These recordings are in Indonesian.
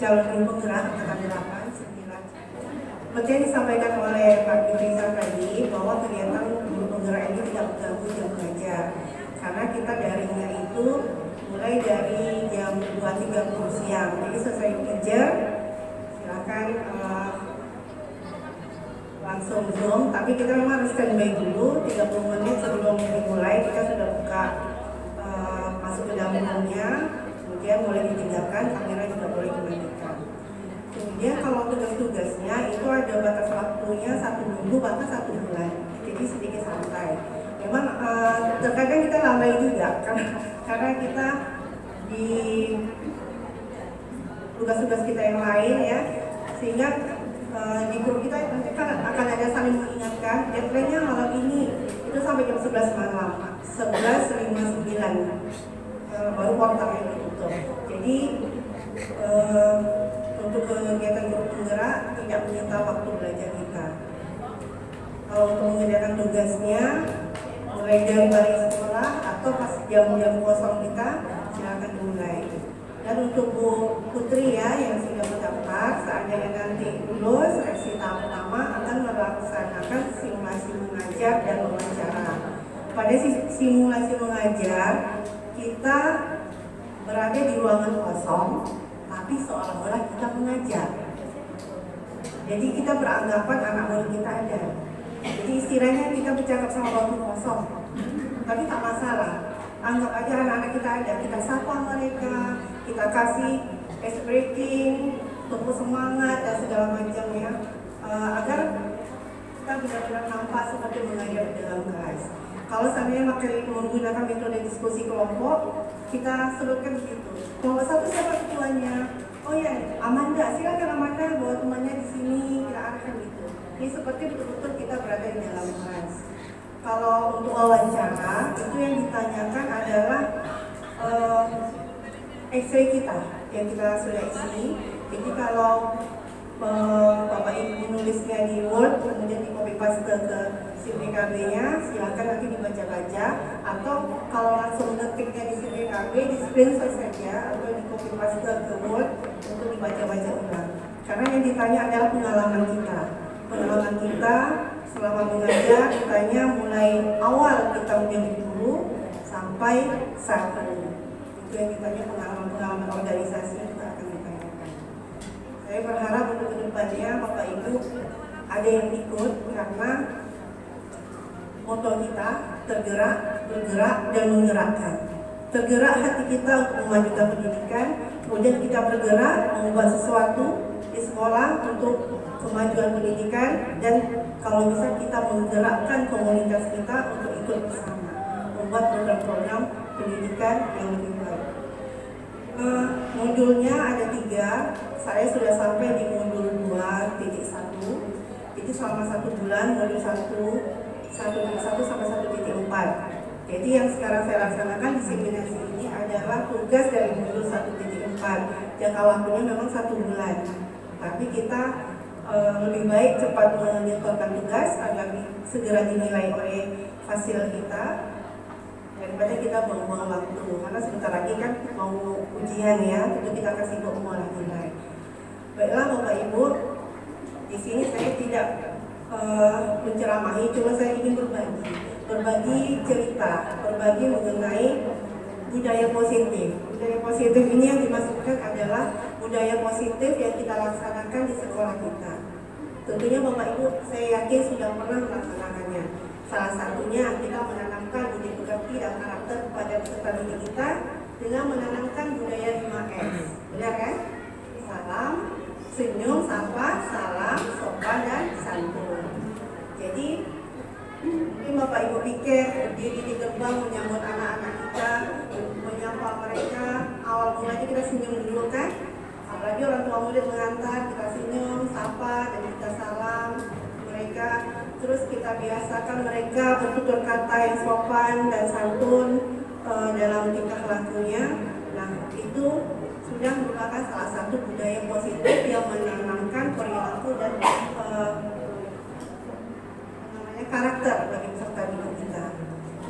calon guru penggerak angkatan 8, 9. Seperti yang disampaikan oleh Pak Yurisa tadi, bahwa kegiatan guru penggerak ini tidak mengganggu jam belajar. Karena kita daringnya itu mulai dari jam 2.30 siang. Jadi selesai kerja, silakan langsung Zoom, tapi kita memang harus standby dulu 30 menit sebelum dimulai. Kita sudah buka masuk ke dalam roomnya, kemudian boleh ditinggalkan, kamera juga boleh dimatikan. Kemudian kalau tugas-tugasnya itu ada batas waktunya 1 minggu bahkan 1 bulan, jadi sedikit santai. Memang terkadang kita lalai juga karena kita di tugas-tugas kita yang lain ya, sehingga di grup kita nanti kan akan ada saling mengingatkan, deadline-nya malam ini itu sampai jam 11 malam, 11.59 baru portalnya ditutup. Jadi untuk kegiatan guru penggerak tidak menyita waktu belajar kita. Kalau untuk mengerjakan tugasnya mulai dari balik sekolah atau pas jam-jam kosong kita silakan dimulai. Dan untuk Bu Putri ya yang sudah mendaftar, seandainya nanti lulus seleksi tahap pertama akan melaksanakan simulasi mengajar dan wawancara. Pada simulasi mengajar kita berada di ruangan kosong, tapi seolah-olah kita mengajar. Jadi kita beranggapan anak murid kita ada. Jadi istilahnya kita bercakap sama batu kosong, tapi tak masalah. Anggap aja anak-anak kita ada, kita sapa mereka, kita kasih ice breaking, tumbuh semangat dan segala macam ya, agar kita benar-benar nampak seperti mengajar di dalam kelas. Kalau seandainya menggunakan metode diskusi kelompok, kita sebutkan begitu. Kelompok 1 siapa ketuanya? Oh ya, Amanda, silakan Amanda bawa temannya di sini, kita arahkan gitu. Ini seperti betul-betul kita berada di dalam kelas. Kalau untuk wawancara, itu yang ditanyakan adalah X-ray kita yang kita sudah isi. Jadi kalau Bapak Ibu menulisnya di Word, kemudian di copy paste ke SIM-PKB-nya, silakan nanti dibaca-baca. Atau kalau langsung ngetiknya di SIM-PKB, di screenshot saja atau di copy paste ke Word untuk dibaca-baca ulang. Karena yang ditanya adalah pengalaman kita. Pengalaman kita selama mengajar, ditanya mulai awal kita menjadi guru sampai saat ini. Itu yang ditanya pengalaman-pengalaman organisasi kita akan ditanyakan. Saya berharap untuk kedepannya Bapak Ibu ada yang ikut, karena moto kita tergerak, bergerak, dan menggerakkan. Tergerak hati kita untuk memajukan pendidikan, kemudian kita bergerak membuat sesuatu di sekolah untuk kemajuan pendidikan, dan kalau bisa kita menggerakkan komunitas kita untuk ikut bersama membuat program-program pendidikan yang lebih baik. Modulnya ada 3, saya sudah sampai di modul 2.1. Jadi selama 1 bulan modul 1.1 sampai 1.4. Jadi yang sekarang saya laksanakan diseminasi ini adalah tugas dari modul 1.4. Jangka waktunya memang 1 bulan, tapi kita lebih baik cepat menyetorkan tugas agar segera dinilai oleh fasil kita daripada kita buang-buang waktu, karena sebentar lagi kan mau ujian ya, tentu kita kasih pengulangan nilai. Baiklah Bapak Ibu, di sini saya tidak menceramahi, cuma saya ingin berbagi cerita, berbagi mengenai budaya positif. Budaya positif ini yang dimaksudkan adalah budaya positif yang kita laksanakan di sekolah kita. Tentunya Bapak Ibu, saya yakin sudah pernah melaksanakannya. Salah satunya kita menanamkan budi pekerti dan karakter pada peserta didik kita dengan menanamkan budaya 5S. Benar kan? Salam, senyum, sapa, salam, sopan, dan santun. Jadi mungkin Bapak Ibu pikir berdiri di gerbang menyambut anak-anak kita, menyapa mereka, awal mulanya kita senyum dulu kan? Apalagi orang tua murid mengantar, kita senyum, sapa, dan kita salam mereka. Terus kita biasakan mereka bertutur kata yang sopan dan santun dalam tingkah lakunya. Nah, itu sudah merupakan salah satu budaya positif yang menanamkan perilaku dan karakter bagi peserta didik kita.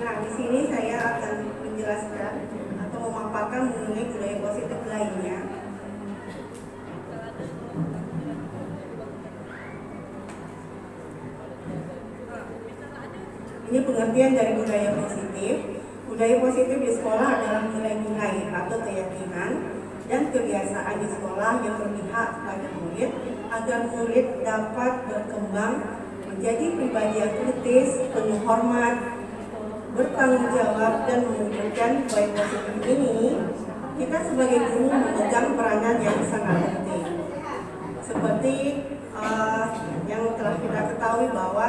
Nah, di sini saya akan menjelaskan atau memaparkan mengenai budaya positif lainnya. Ini pengertian dari budaya positif. Budaya positif di sekolah adalah nilai-nilai atau keyakinan dan kebiasaan di sekolah yang berpihak pada murid agar murid dapat berkembang menjadi pribadi yang kritis, penuh hormat, bertanggung jawab, dan mewujudkan nilai positif ini. Kita sebagai guru memegang peranan yang sangat penting. Seperti yang telah kita ketahui bahwa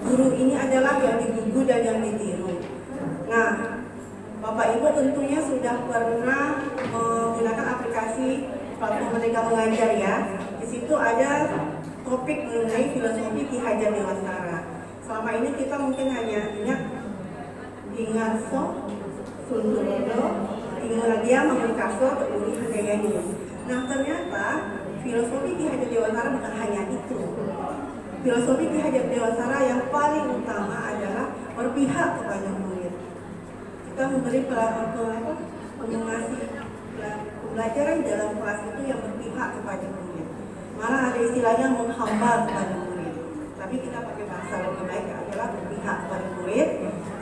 guru ini adalah yang digugu dan yang ditiru. Nah, Bapak Ibu tentunya sudah pernah menggunakan aplikasi platform Merdeka Mengajar ya. Di situ ada topik mengenai filosofi Ki Hajar Dewantara. Selama ini kita mungkin hanya ingat Ingarso, Sundurodo, Inguradia, Mamungkaso, Teuri, Handayani. Nah, ternyata filosofi Ki Hajar Dewantara bukan hanya itu. Filosofi Ki Hajar Dewantara yang paling utama adalah berpihak kepada murid. Kita memberi pembelajaran dalam kelas itu yang berpihak kepada murid. Malah ada istilahnya menghamba kepada murid. Tapi kita pakai bahasa lebih baik adalah berpihak kepada murid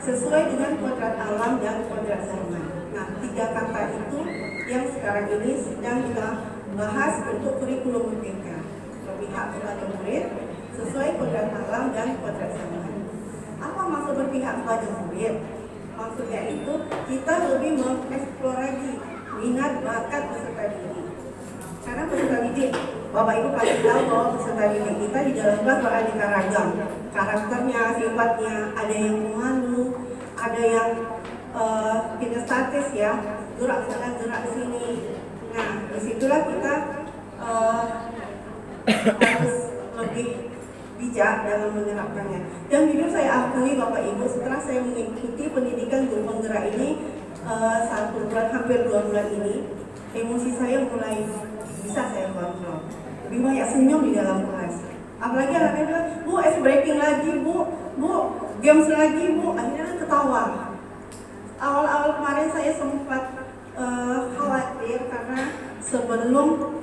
sesuai dengan kodrat alam dan kodrat zaman. Nah, 3 kata itu yang sekarang ini sedang kita bahas untuk kurikulum merdeka. Berpihak kepada murid sesuai kodrat alam dan kodrat zaman. Apa maksud berpihak kepada murid? Maksudnya itu kita lebih mengeksplorasi minat bakat peserta didik. Karena peserta didik, Bapak Ibu pasti tahu bahwa peserta didik kita di dalam kelas beraneka ragam. Karakternya, sifatnya, ada yang pemalu, ada yang kinestatis ya, gerak sana gerak sini. Nah, disitulah kita harus lebih bijak dalam menerapkannya. Dan jujur saya akui Bapak Ibu, setelah saya mengikuti pendidikan guru penggerak ini 1 bulan, hampir 2 bulan ini, emosi saya mulai bisa saya kontrol. Lebih banyak senyum di dalam kelas. Apalagi anak-anak bilang, Bu, ice breaking lagi, Bu, games lagi, Bu. Akhirnya ketawa. Awal-awal kemarin saya sempat khawatir karena sebelum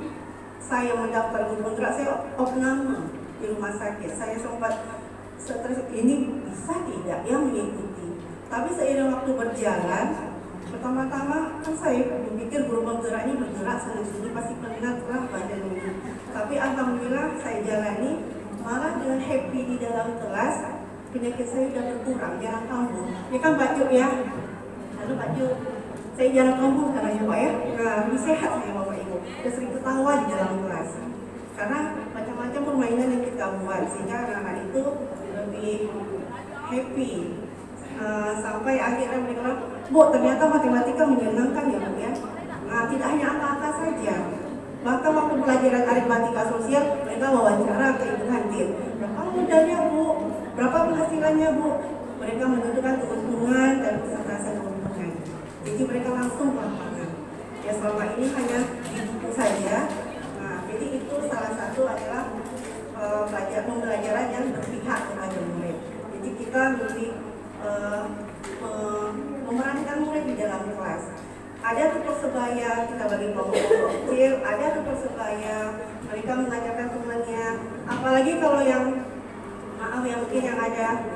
saya mendaftar guru penggerak, saya opname di rumah sakit. Saya sempat stres, ini bisa tidak yang mengikuti. Tapi seiring waktu berjalan, pertama-tama kan saya berpikir guru penggerak ini bergerak sana-sini pasti penat lah badan ini. Tapi alhamdulillah saya jalani, malah dengan happy di dalam kelas, penyakit saya sudah berkurang, jarang kambuh. Ya kan Pak Cuk ya? Halo Pak Cuk, saya jarang kambuh sekarang ya Pak ya. Nah, lebih sehat saya Bapak Ibu. Sudah sering ketawa di dalam kelas. Karena macam-macam permainan yang kita buat sehingga anak-anak itu lebih happy. Sampai akhirnya mereka bilang, Bu, ternyata matematika menyenangkan ya Bu ya. Nah, tidak hanya angka-angka saja. Bahkan waktu pelajaran aritmatika sosial, mereka wawancara ke Ibu Handir. Berapa modalnya Bu? Berapa penghasilannya Bu? Mereka menentukan keuntungan dan persentase keuntungan. Jadi mereka langsung ke lapangan. Ya selama ini hanya di buku saja. Nah, jadi itu salah satu adalah pembelajaran yang berpihak kepada murid. Jadi kita lebih memerankan murid di dalam kelas. Ada tutor sebaya, kita bagi kelompok kecil, ada tutor sebaya, mereka mengajarkan temannya. Apalagi kalau yang mungkin yang ada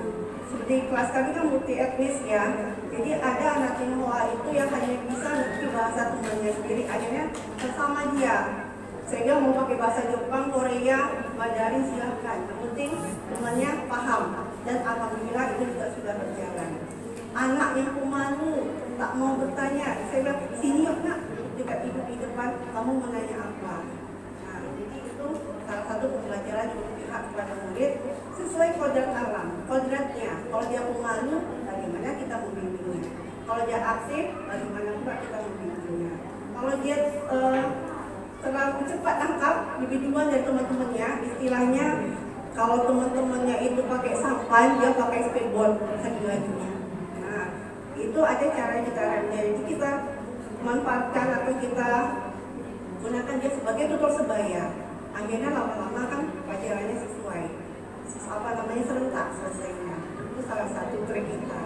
seperti kelas kami kan multi etnis ya. Jadi ada anak Tionghoa itu yang hanya bisa ngerti bahasa temannya sendiri, akhirnya bersama dia. Sehingga mau pakai bahasa Jepang, Korea, Mandarin silahkan. Yang penting temannya paham. Dan alhamdulillah itu juga sudah berjalan. Anak yang pemalu, tak mau bertanya, saya bilang, sini yuk nak, dekat ibu di depan, kamu mau nanya apa? Nah, jadi itu salah satu pembelajaran yang berpihak kepada murid sesuai kodrat alam. Kodratnya, kalau dia pemalu, bagaimana kita membimbingnya? Kalau dia aktif, bagaimana pula kita membimbingnya? Kalau dia terlalu cepat tangkap, lebih duluan dari teman-temannya, istilahnya kalau teman-temannya itu pakai sampan, dia pakai speedboat, lagi-laginya. Nah, itu ada cara-caranya. Jadi kita manfaatkan atau kita gunakan dia sebagai tutor sebaya. Akhirnya lama-lama kan pelajarannya sesuai, serentak selesainya. Itu salah satu trik kita.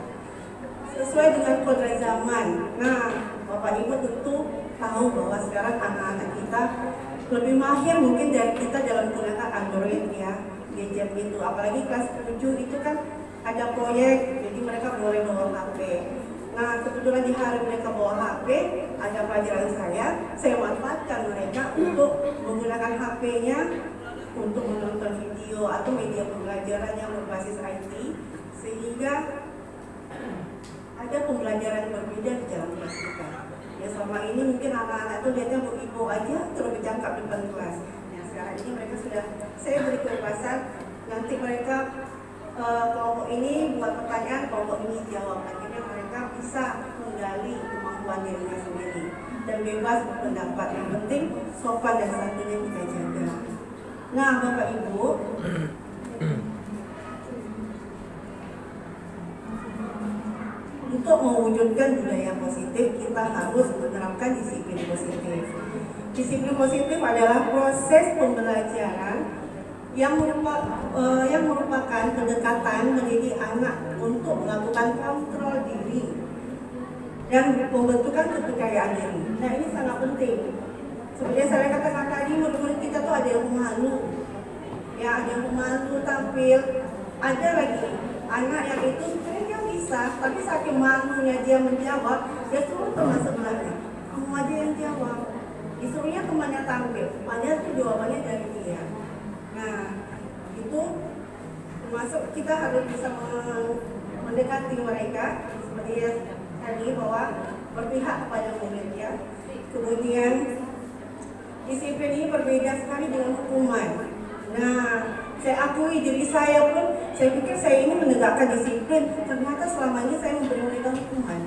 Sesuai dengan kodrat zaman. Nah, Bapak Ibu tentu tahu bahwa sekarang anak-anak kita lebih mahir mungkin dari kita dalam menggunakan Android ya, gadget itu. Apalagi kelas 7 itu kan ada proyek, jadi mereka boleh bawa HP. Nah, kebetulan di hari mereka bawa HP, ada pelajaran saya manfaatkan mereka untuk menggunakan HP-nya untuk menonton video atau media pembelajaran yang berbasis IT, sehingga ada pembelajaran yang berbeda di dalam kelas kita. Ya, selama ini mungkin anak-anak itu lihatnya ibu aja terus berjangkap depan kelas. Nah, sekarang ini mereka sudah, saya beri kebebasan, nanti mereka kelompok ini buat pertanyaan, kelompok ini jawab. Akhirnya mereka bisa menggali kemampuan dirinya sendiri dan bebas berpendapat. Yang penting sopan dan santunnya kita jaga. Nah, Bapak Ibu, untuk mewujudkan budaya positif, kita harus menerapkan disiplin positif. Disiplin positif adalah proses pembelajaran yang merupakan pendekatan mendidik anak untuk melakukan kontrol diri dan pembentukan kepercayaan diri. Nah, ini sangat penting. Seperti saya katakan tadi, murid-murid kita tuh ada yang pemalu, ya, ada yang pemalu tampil, ada lagi anak yang itu sebenarnya bisa, tapi saking malunya dia menjawab, dia suruh teman sebelahnya, kamu aja yang jawab, disuruhnya temannya tampil, padahal itu jawabannya dari dia. Nah, itu termasuk kita harus bisa mendekati mereka seperti yang tadi, bahwa berpihak kepada muridnya. Kemudian disiplin ini berbeda sekali dengan hukuman. Nah, saya akui diri saya pun, saya pikir saya ini menegakkan disiplin, ternyata selama ini saya memberi mereka hukuman.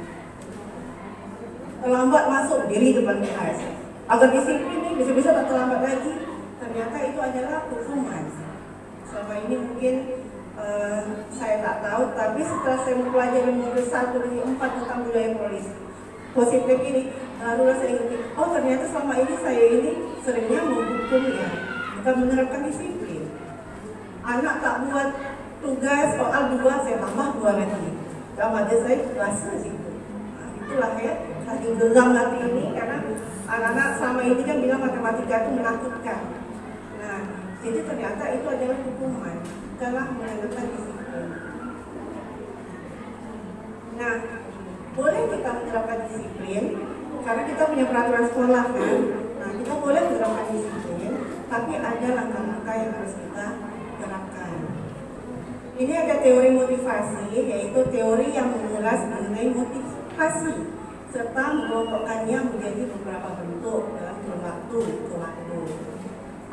Terlambat masuk diri depan kelas, agar disiplin nih, bisa-bisa tak terlambat lagi. Ternyata itu adalah hukuman. Selama ini mungkin saya tak tahu, tapi setelah saya mempelajari modul 1 dari 4 tentang budaya positif ini, lalu saya ingat, oh ternyata selama ini saya ini seringnya menghukum, ya, bukan menerapkan disiplin. Anak tak buat tugas soal 2, saya tambah 2 lagi. Dalam hati saya rasa situ. Nah, itulah ya, saking geram hati ini, karena anak-anak selama ini kan bilang matematika itu menakutkan. Nah, jadi ternyata itu adalah hukuman, bukanlah menegakkan disiplin. Nah, boleh kita menerapkan disiplin karena kita punya peraturan sekolah kan. Nah, kita boleh menerapkan disiplin, tapi ada langkah-langkah yang harus kita terapkan. Ini ada teori motivasi, yaitu teori yang mengulas mengenai motivasi serta mengelompokkannya menjadi beberapa bentuk dalam kurun waktu ke waktu.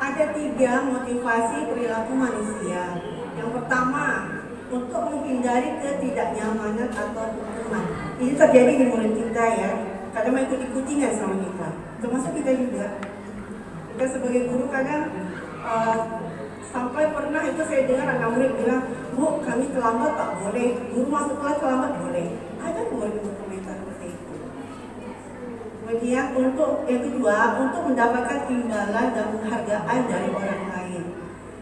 Ada 3 motivasi perilaku manusia. Yang pertama, untuk menghindari ketidaknyamanan atau hukuman. Ini terjadi di murid kita, ya. Kadang ikut-ikutingan sama kita, termasuk kita juga. Kita sebagai guru kadang sampai pernah itu saya dengar anak murid bilang, Bu, kami terlambat tak boleh, guru masuk kelas terlambat boleh. Ada murid berkomentar seperti itu. Kemudian untuk yang kedua, untuk mendapatkan imbalan dan penghargaan dari orang lain.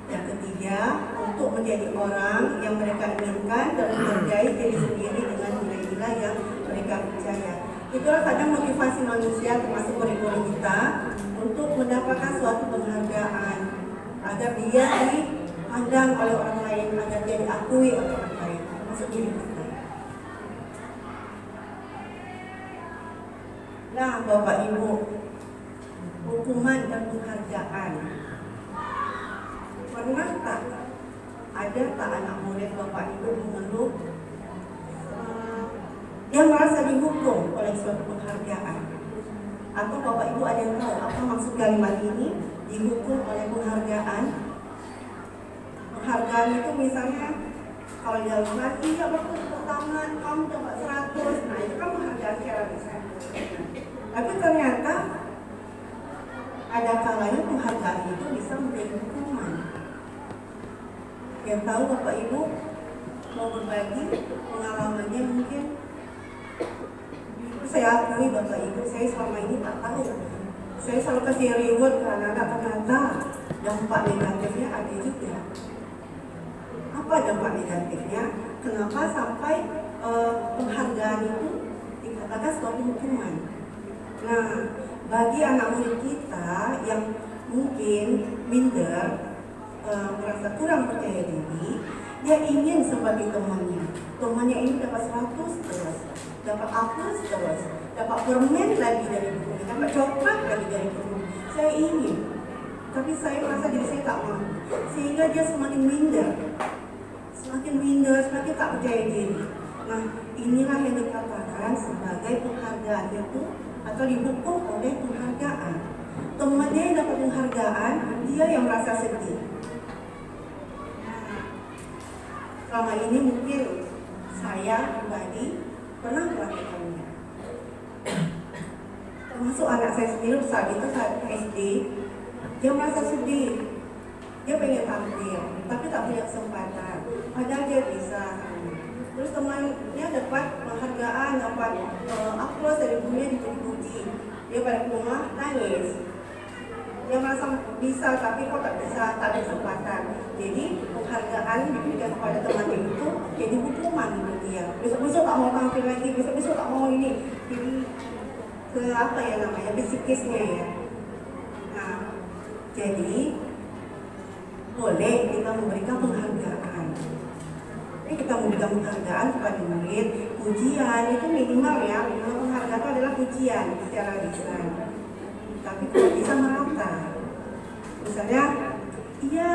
Yang ketiga, untuk menjadi orang yang mereka inginkan dan menghargai diri sendiri dengan nilai-nilai yang mereka percaya. Itulah kadang motivasi manusia, termasuk murid-murid kita, untuk mendapatkan suatu penghargaan agar dia dipandang oleh orang lain, agar dia diakui oleh orang lain, termasuk diri kita. Nah, Bapak Ibu, hukuman dan penghargaan. Pernah tak ada tak anak murid Bapak Ibu mengeluh yang merasa dihukum oleh suatu penghargaan? Atau Bapak Ibu ada yang tahu apa maksud kalimat ini, dihukum oleh penghargaan? Penghargaan itu misalnya kalau dalam kelas, iya waktu tepuk tangan, kamu dapat 100, nah itu kan penghargaan secara besar. Tapi ternyata ada kalanya penghargaan itu bisa menjadi hukuman. Yang tahu Bapak Ibu mau berbagi pengalamannya mungkin. Saya akui Bapak Ibu, saya selama ini tak tahu. Saya selalu kasih reward ke anak-anak, ternyata dampak negatifnya ada juga. Apa dampak negatifnya? Kenapa sampai penghargaan itu dikatakan suatu hukuman? Nah, bagi anak murid kita yang mungkin minder, merasa kurang percaya diri, Dia ingin seperti temannya. Temannya ini dapat 100 terus, dapat apa terus, dapat permen lagi dari bukunya, dapat coklat lagi dari bukunya. Saya ingin, tapi saya merasa diri saya tak mampu, sehingga dia semakin minder, semakin tak percaya diri. Nah, inilah yang dikatakan sebagai penghargaan itu atau dihukum oleh penghargaan. Temannya yang dapat penghargaan, dia yang merasa sedih. Nah, selama ini mungkin saya pribadi pernah melakukannya. Termasuk anak saya sendiri saat itu saat SD, dia merasa sedih. Dia pengen tampil, tapi tak punya kesempatan. Padahal dia bisa. Terus temannya dapat penghargaan, dapat aplaus dari gurunya, dipuji. Dia balik rumah nangis. Dia merasa bisa, tapi kok tak bisa, tak ada kesempatan. Jadi penghargaan diberikan kepada temannya itu jadi hukuman untuk dia. Besok-besok tak mau tampil lagi, besok-besok tak mau ini. Jadi ke apa ya namanya, psikisnya ya. Nah, jadi boleh kita memberikan penghargaan. Kita memberikan penghargaan kepada murid, pujian itu minimal ya, minimal penghargaan itu adalah pujian secara lisan. Tapi kalau bisa merata, misalnya, iya,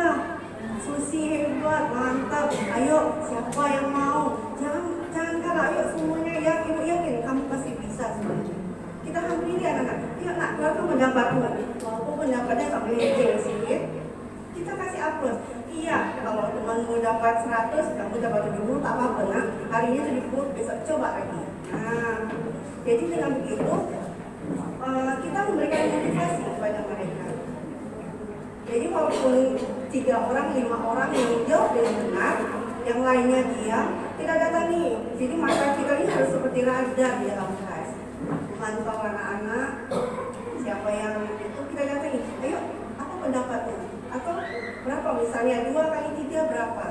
Susi hebat, mantap, ayo siapa yang mau? Jangan kalah, ayo semuanya ya, ibu yakin kamu pasti bisa semuanya. Kita hampiri anak-anak, ya nak, kalau pendapatmu, walaupun pendapatnya tak boleh sedikit, kita kasih aplaus. Iya, kalau temanmu dapat 100, kamu dapat 70, tak apa-apa nak. Hari ini 70, besok coba lagi. Nah, jadi dengan begitu kita memberikan motivasi kepada mereka. Jadi walaupun 3 orang, 5 orang yang jawab dengan benar, yang lainnya diam, tidak datangi. Jadi mata kita ini harus seperti radar di dalam kelas, memantau anak-anak, siapa yang itu kita datangi. Ayo, apa pendapatmu? Atau berapa misalnya 2 kali 3 berapa?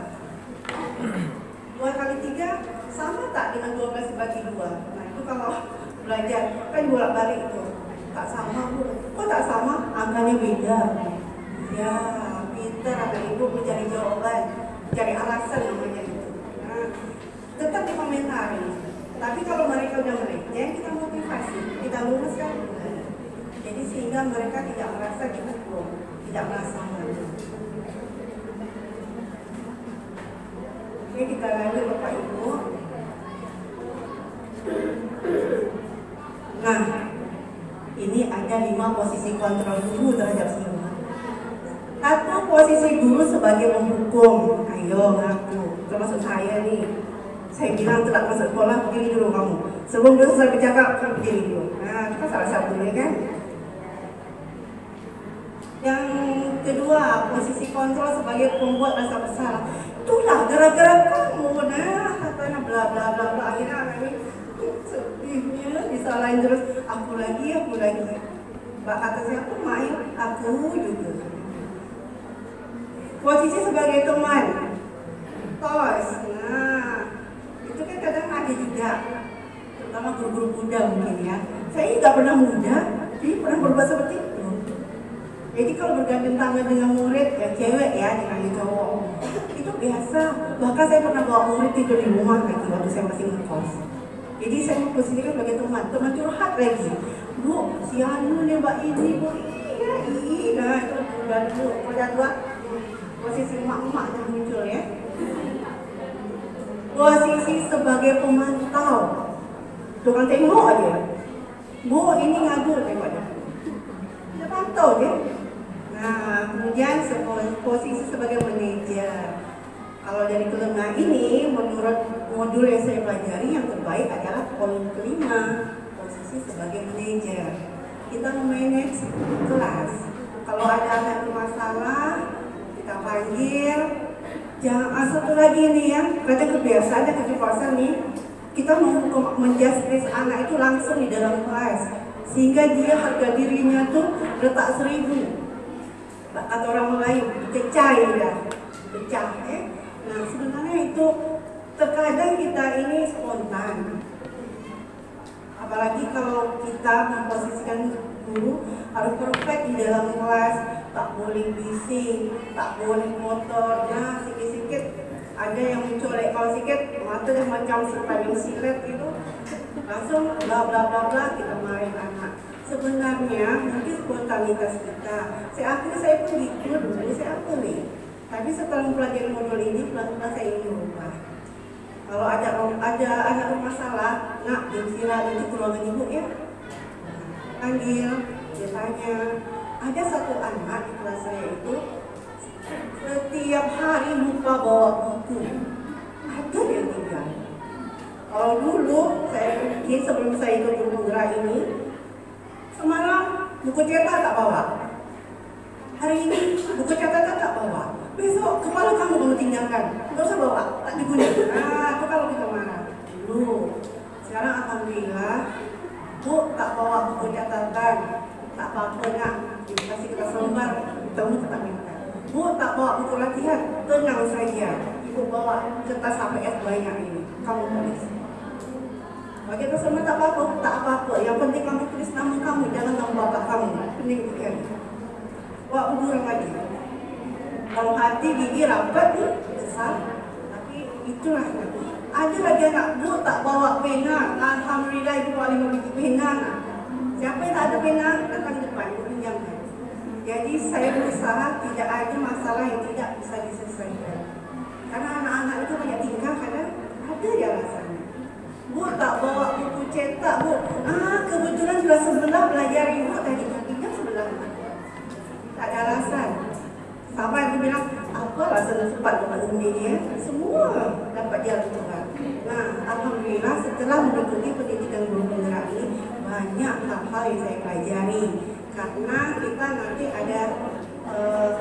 2 kali 3 sama tak dengan 12 dibagi 2? Nah itu kalau belajar kan bolak-balik itu. Tak sama Bu. Kok tak sama? Angkanya beda. Ya, pintar anak ibu mencari jawaban, cari alasan namanya itu. Nah, tetap dikomentari. Tapi kalau mereka udah melenceng, kita motivasi, kita luruskan. Jadi sehingga mereka tidak merasa dihukum, tidak merasa malu. Oke, kita lanjut Bapak Ibu. Nah, ini ada 5 posisi kontrol guru terhadap siswa. 1, posisi guru sebagai penghukum. Ayo ngaku, termasuk saya nih. Saya bilang telat masuk sekolah, berdiri dulu kamu. Sebelum dia selesai bercakap, kamu berdiri dulu. Nah, kita salah satunya kan. Yang kedua, posisi kontrol sebagai pembuat rasa bersalah. Itulah gara-gara kamu, nah katanya bla bla bla bla. Akhirnya anak ini sedihnya disalahin terus. Aku lagi. Mbak kata siapa? Main, aku juga. Posisi sebagai teman, tos. Nah, itu kan kadang ada juga, terutama guru-guru muda mungkin ya. Saya nggak pernah muda, jadi pernah berbuat seperti itu. Jadi kalau bergandengan tangan dengan murid, ya cewek ya, dengan cowok, itu biasa. Bahkan saya pernah bawa murid tidur di rumah lagi waktu saya masih ngekos. Jadi saya memposisikan sebagai teman curhat lagi. Bu, si Anu nih mbak ini, bu, nah itu udah tua. Posisi emak-emak yang muncul ya. Posisi sebagai pemantau, tukang tengok aja. Bu, ini ngabur tengoknya. Dia pantau dia. Nah, kemudian posisi sebagai manajer. Kalau dari kelima ini, menurut modul yang saya pelajari, yang terbaik adalah poin kelima, posisi sebagai manajer. Kita memanage kelas. Kalau ada anak bermasalah, kita panggil. Jangan satu lagi nih ya, kadang kebiasaan dan kecepatan nih, kita mau menjustice anak itu langsung di dalam kelas, sehingga dia harga dirinya tuh letak 1000. Kata orang Melayu, pecah ya, pecah ya. Nah sebenarnya itu terkadang kita ini spontan. Apalagi kalau kita memposisikan guru harus perfect di dalam kelas, tak boleh bising, tak boleh motor. Nah sikit-sikit ada sikit, mata dah macam tayang silet gitu, langsung bla bla bla bla kita marahin anak. Sebenarnya mungkin spontanitas kita. Saya pun gitu dulu, saya apa nih? Tapi setelah mempelajari modul ini, pelan-pelan saya ingin berubah. Kalau ada anak bermasalah, nak istirahat nanti ke ruangan ibu ya. Panggil, dia tanya. Ada satu anak di kelas saya itu setiap hari lupa bawa buku. Ada yang tinggal. Kalau dulu saya bikin sebelum saya ikut guru gerak ini, semalam buku cetak tak bawa. Hari ini buku catatan tak bawa. Besok kepala kamu kamu tinggalkan, nggak usah bawa, tak digunakan. Nah, itu kalau kita marah dulu. Sekarang alhamdulillah, Bu tak bawa buku catatan, tak apa-apa nak, kasih kita selembar, kamu tetap minta. Bu tak bawa buku latihan, tenang saja. Ibu bawa kertas HPS banyak ini, kamu tulis. Bagi kita semua tak apa-apa. Yang penting kamu tulis nama kamu, jangan nama bapak kamu. Penting sekali. Bawa buku orang lagi. Kalau hati gigi rapat nih, besar. Tapi itulah nanti. Ada lagi anak Bu tak bawa pena. Alhamdulillah ibu bawa 5 biji pena. Siapa yang tak ada pena, datang depan, ibu pinjamkan. Jadi saya berusaha tidak ada masalah yang tidak bisa diselesaikan. Karena anak-anak itu banyak tingkah, kadang ada ya alasannya. Bu tak bawa buku cetak, Bu. Kebetulan sudah sebelah belajar ibu tadi kakinya sebelah. Tak ada alasan. Sampai dia bilang, apa alasan cepat dapat undi dia? Semua dapat jalan Tuhan. Nah, alhamdulillah setelah mengikuti pendidikan guru penggerak ini, banyak hal-hal yang saya pelajari. Karena kita nanti ada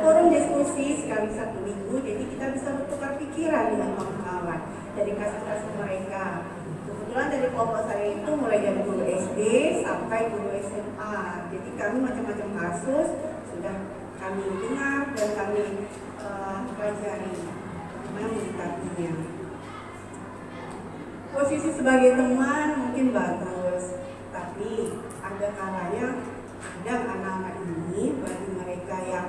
forum diskusi sekali 1 minggu, jadi kita bisa bertukar pikiran dengan kawan-kawan dari kasus-kasus mereka. Kebetulan dari kelompok saya itu mulai dari guru SD sampai guru SMA. Jadi kami macam-macam kasus sudah kami dengar dan kami pelajari menyikapinya. Posisi sebagai teman mungkin bagus, tapi ada kalanya kadang anak-anak ini bagi mereka yang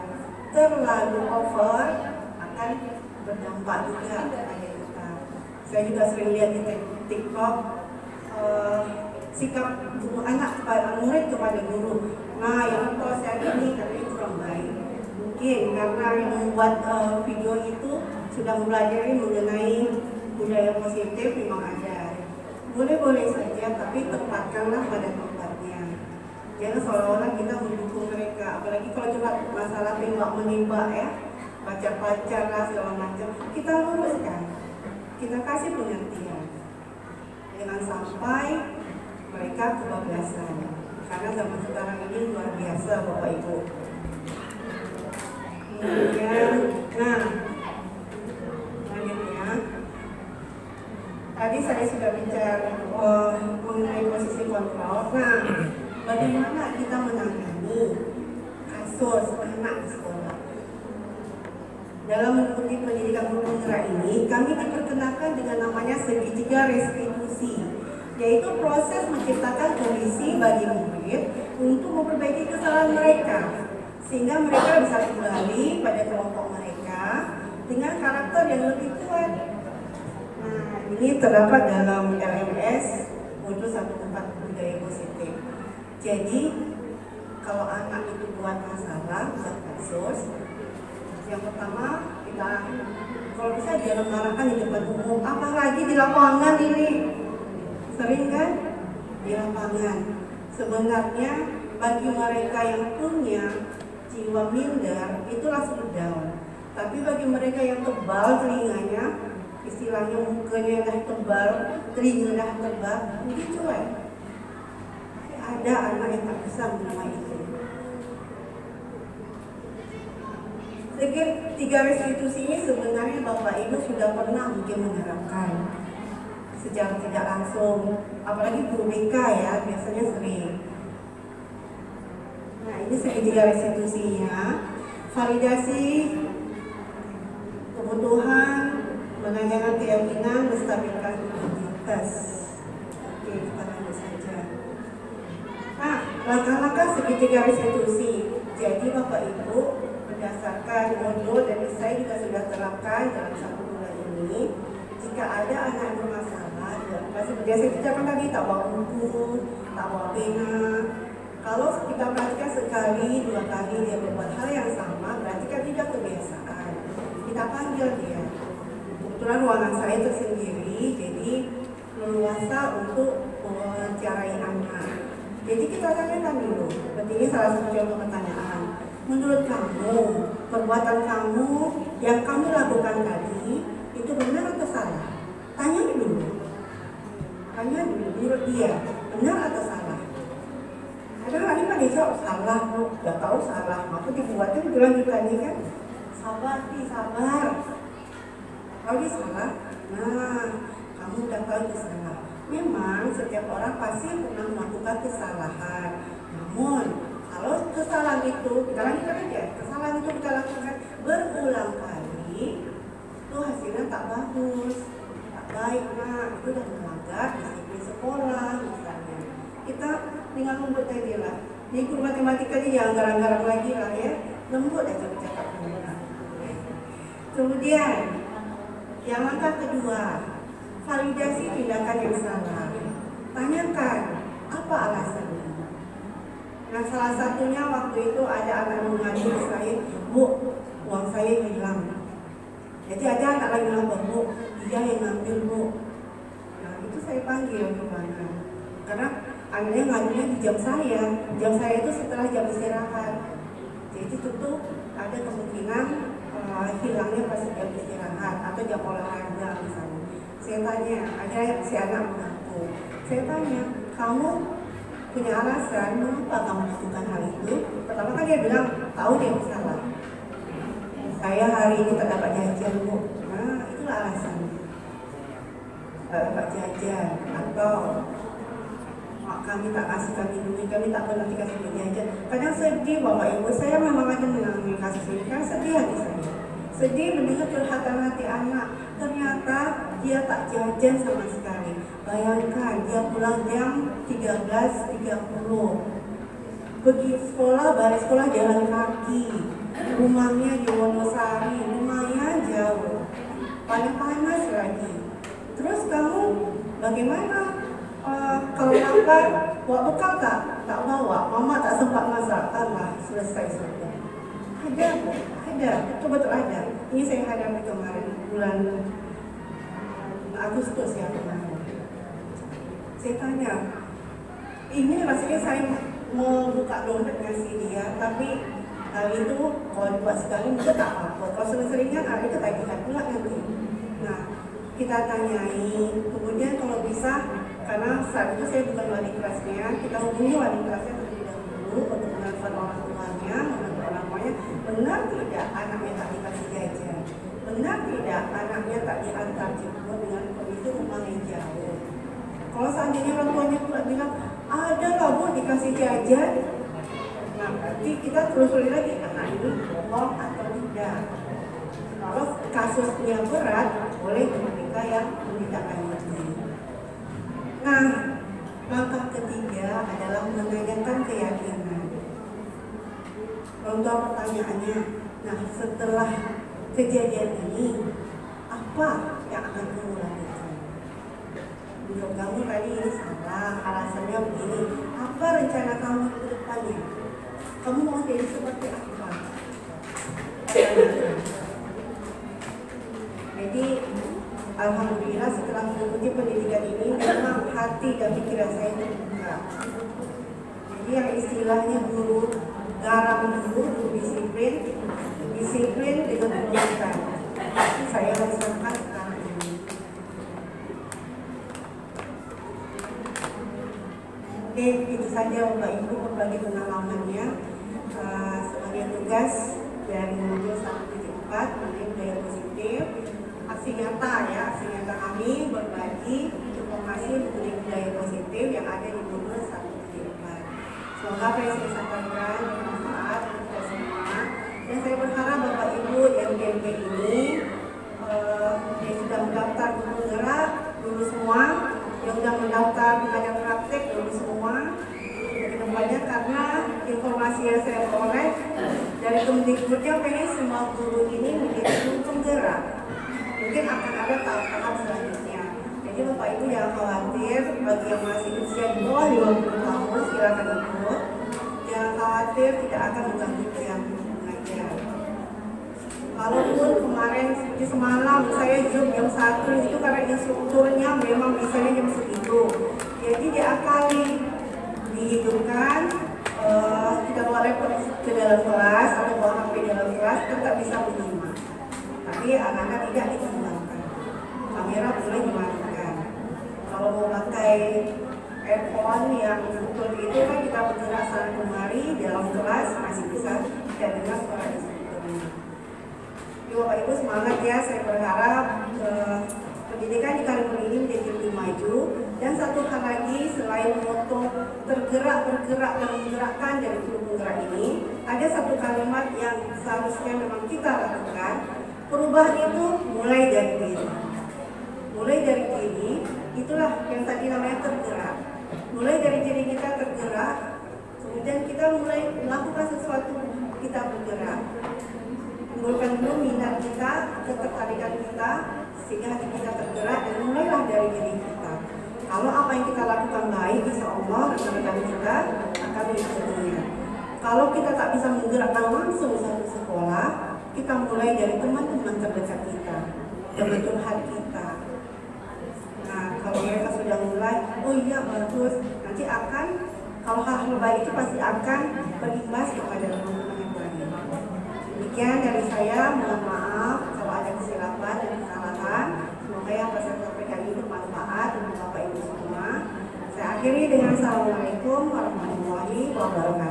terlalu over akan berdampak juga pada kita. Saya juga sering lihat di TikTok sikap guru anak kepada murid kepada guru. Nah, yang kalau saya ini tapi kurang baik. Mungkin karena yang membuat video itu sudah mempelajari mengenai budaya positif memang ada. Boleh-boleh saja, tapi tempatkanlah pada tempatnya. Jangan seolah-olah kita mendukung mereka, apalagi kalau cuma masalah tembak menembak ya, pacar-pacar lah segala macam. Kita luruskan, kita kasih pengertian. Jangan sampai mereka kebablasan. Karena zaman sekarang ini luar biasa Bapak Ibu. Kemudian, nah, selanjutnya, tadi saya sudah bicara mengenai posisi kontrol. Nah, bagaimana kita menangani kasus anak di sekolah? Dalam mengikuti pendidikan guru penggerak ini, kami diperkenalkan dengan namanya segitiga restitusi, yaitu proses menciptakan kondisi bagi murid untuk memperbaiki kesalahan mereka, sehingga mereka bisa kembali pada kelompok mereka dengan karakter yang lebih kuat. Nah, ini terdapat dalam LMS modul 14 budaya positif. Jadi, kalau anak itu buat masalah, buat kasus, yang pertama kita kalau bisa jangan marahkan di depan umum, apalagi di lapangan ini. Sering kan di lapangan. Sebenarnya bagi mereka yang punya jiwa minder itu langsung down. Tapi bagi mereka yang tebal telinganya, istilahnya mukanya dah tebal, telinga dah tebal, mungkin cuek. Ada anak yang tak bisa menerima itu. Tiga restitusi ini sebenarnya Bapak Ibu sudah pernah mungkin menerapkan secara tidak langsung, apalagi guru BK ya biasanya sering. Nah, ini segitiga restitusinya: validasi kebutuhan, menanyakan keyakinan, menstabilkan identitas. Oke, kita lanjut saja. Nah, langkah-langkah segitiga restitusi. Jadi Bapak Ibu berdasarkan modul dan saya juga sudah terapkan dalam 1 bulan ini. jika ada anak yang bermasalah, seperti yang saya ceritakan tadi, tak bawa buku, tak bawa pena. Kalau kita perhatikan sekali, 2 kali dia berbuat hal yang sama, berarti kan tidak kebiasaan. Kita panggil dia. Kebetulan ruangan saya tersendiri, jadi leluasa untuk mewawancarai anak. Jadi kita tanyakan dulu. Seperti ini salah satu contoh pertanyaan. Menurut kamu, perbuatan kamu yang kamu lakukan tadi itu benar atau salah? Tanya dulu. Tanya dulu menurut dia, benar atau salah? Kadang-kadang kan dia jawab salah, udah tahu salah, maka dibuatnya berlanjutannya kan. Sabar, sabar. Kalau dia salah, nah kamu udah tahu itu salah. Memang setiap orang pasti pernah melakukan kesalahan. Namun kalau kesalahan itu kita lanjutkan aja, kesalahan itu kita lakukan berulang kali, itu hasilnya tak bagus, tak baik. Nah itu udah melanggar disiplin sekolah misalnya. Kita dengan lembut aja lah. Jadi guru matematika dia jangan garang-garang lagi lah ya, lembut aja bercakap dengan. Kemudian yang langkah kedua, validasi tindakan yang salah. Tanyakan apa alasannya. Nah salah satunya waktu itu ada anak mengadu saya, Bu, uang saya hilang. Jadi ada anak lagi lapor, Bu, dia yang ngambil, Bu. Nah itu saya panggil ke mana? Karena anaknya ngadunya di jam saya itu setelah jam istirahat. Jadi tentu ada kemungkinan hilangnya pas jam istirahat atau jam olahraga misalnya. Saya tanya, ada si anak mengaku. Saya tanya, kamu punya alasan mengapa kamu melakukan hal itu? Pertama kan dia bilang, tahu dia bersalah. Saya hari ini tak dapat jajan, Bu. Nah, itulah alasan. Tak dapat jajan atau kami tak kasih kami duit, kami tak pernah dikasih duit jajan. Kadang sedih Bapak Ibu, saya memang ada mengalami kasus ini, kan sedih hati saya. Sedih mendengar curhatan hati anak. Ternyata dia tak jajan sama sekali. Bayangkan dia pulang jam 13.30. Pergi sekolah, balik sekolah jalan kaki. Rumahnya di Wonosari, lumayan jauh. Panas lagi. Terus kamu bagaimana? Kalau lapar, bawa bekal tak? Tak bawa. Mama tak sempat masak. Allah, selesai sudah. Ada, betul-betul ada. Ini saya hadapi kemarin bulan Agustus ya kemarin. Saya tanya, ini rasanya saya mau buka dompet ngasih dia, tapi hari itu kalau dibuat sekali mungkin tak apa. Kalau sering-seringnya hari itu tagihan pula nanti. Nah, kita tanyai, kemudian kalau bisa, karena saat itu saya bukan wali kelasnya, kita hubungi wali kelasnya terlebih dahulu untuk menelpon orang tuanya, benar tidak anaknya tak dikasih jajan, benar tidak anaknya tak diantar jemput dengan kondisi rumah yang jauh. Kalau seandainya orang tuanya pula bilang ada lah Bu dikasih jajan, nah berarti kita telusuri lagi anak ini bohong atau tidak. Kalau kasusnya berat, boleh mereka yang menindaklanjuti. Nah, langkah ketiga adalah menanyakan keyakinan. Contoh pertanyaannya, nah setelah kejadian ini, apa yang akan kamu lakukan? Menurut kamu tadi ini salah, alasannya begini. Apa rencana kamu ke depannya? Kamu mau jadi seperti apa? Jadi, alhamdulillah setelah mengikuti pendidikan ini, memang hati dan pikiran saya terbuka. Jadi yang istilahnya guru garam dulu, disiplin dengan pendidikan. Saya rasakan sekarang ini. Oke, itu saja Bapak Ibu berbagi pengalamannya sebagai tugas dari modul 1.4 mengenai budaya positif. Aksi nyata kami berbagi informasi mengenai budaya positif yang ada di modul 1.4. Semoga apa yang saya sampaikan bermanfaat untuk kita semua. Dan saya berharap Bapak Ibu yang GMP ini yang sudah mendaftar guru gerak dulu semua, yang sudah mendaftar pengajar praktek dulu semua. Kedepannya karena informasi yang saya peroleh dari Kemdikbudnya pengen semua guru ini menjadi guru penggerak. Mungkin akan ada tahap-tahap selanjutnya. Jadi Bapak Ibu jangan khawatir, bagi yang masih usia di bawah 20 tahun silakan ikut. Jangan khawatir, tidak akan mengganggu yang mengajar. Walaupun kemarin seperti semalam saya Zoom jam 1 itu karena instrukturnya memang misalnya jam segitu. Jadi dia akan dihidupkan, kita bawa laptop ke dalam kelas atau bawa HP dalam kelas tetap bisa menyimak. Tapi anak-anak tidak dikembangkan. Kamera boleh dimatikan. Kalau mau pakai earphone yang betul itu kan kita bergerak sana kemari dalam kelas masih bisa tidak dengar suara instrukturnya. Jadi Bapak Ibu semangat ya, saya berharap pendidikan di Karimun ini menjadi lebih maju. Dan satu hal lagi selain moto tergerak, bergerak, dan menggerakkan dari grup penggerak ini, ada satu kalimat yang seharusnya memang kita lakukan. Perubahan itu mulai dari diri. Mulai dari diri, itulah yang tadi namanya tergerak. Mulai dari diri kita tergerak, kemudian kita mulai melakukan sesuatu, kita bergerak. Timbulkan dulu minat kita, ketertarikan kita, sehingga hati kita tergerak dan mulailah dari diri kita. Kalau apa yang kita lakukan baik, insya Allah rekan-rekan kita akan mengikutinya. Kalau kita tak bisa menggerakkan langsung satu sekolah, kita mulai dari teman-teman terdekat kita, kebutuhan hati kita. Nah, kalau mereka sudah mulai, oh iya bagus, nanti akan, kalau hal-hal baik itu pasti akan berimbas kepada teman-teman yang lain. Demikian dari saya, mohon maaf kalau ada kesilapan dan kesalahan. Semoga yang saya sampaikan ini bermanfaat untuk Bapak Ibu semua. Saya akhiri dengan Assalamualaikum warahmatullahi wabarakatuh.